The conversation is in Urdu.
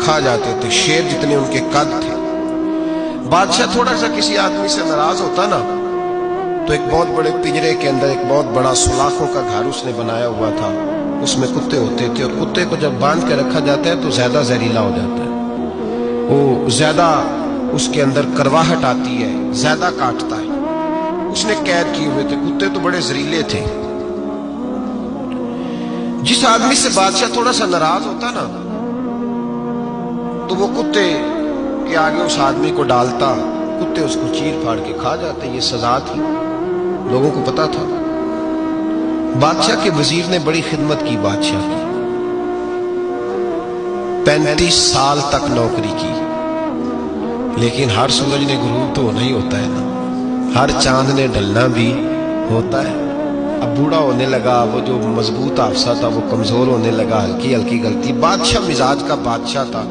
کھا جاتے تھے، شیر جتنے ان کے قد تھے۔ بادشاہ تھوڑا سا کسی آدمی سے ناراض ہوتا نا تو ایک بہت بڑے پنجرے کے اندر ایک بہت بڑا سلاخوں کا گھر اس نے بنایا ہوا تھا، اس میں کتے ہوتے تھے، اور کتے کو جب باندھ کے رکھا جاتا ہے تو زیادہ زہریلا ہو جاتا ہے، وہ زیادہ اس کے اندر کرواہٹ آتی ہے، زیادہ کاٹتا ہے۔ اس نے قید کیے ہوئے تھے، کتے تو بڑے زہریلے تھے۔ جس آدمی سے بادشاہ تھوڑا سا ناراض ہوتا نا تو وہ کتے کے آگے اس آدمی کو ڈالتا، کتے اس کو چیر پھاڑ کے کھا جاتے۔ یہ سزا تھی، لوگوں کو پتا تھا۔ بادشاہ کے وزیر نے بڑی خدمت کی بادشاہ کی، 35 سال تک نوکری کی، لیکن ہر سورج نے غروب تو ہونا ہی ہوتا ہے نا، ہر چاند نے ڈھلنا بھی ہوتا ہے۔ اب بوڑھا ہونے لگا، وہ جو مضبوط حافظہ تھا وہ کمزور ہونے لگا، ہلکی ہلکی غلطی۔ بادشاہ مزاج کا بادشاہ تھا۔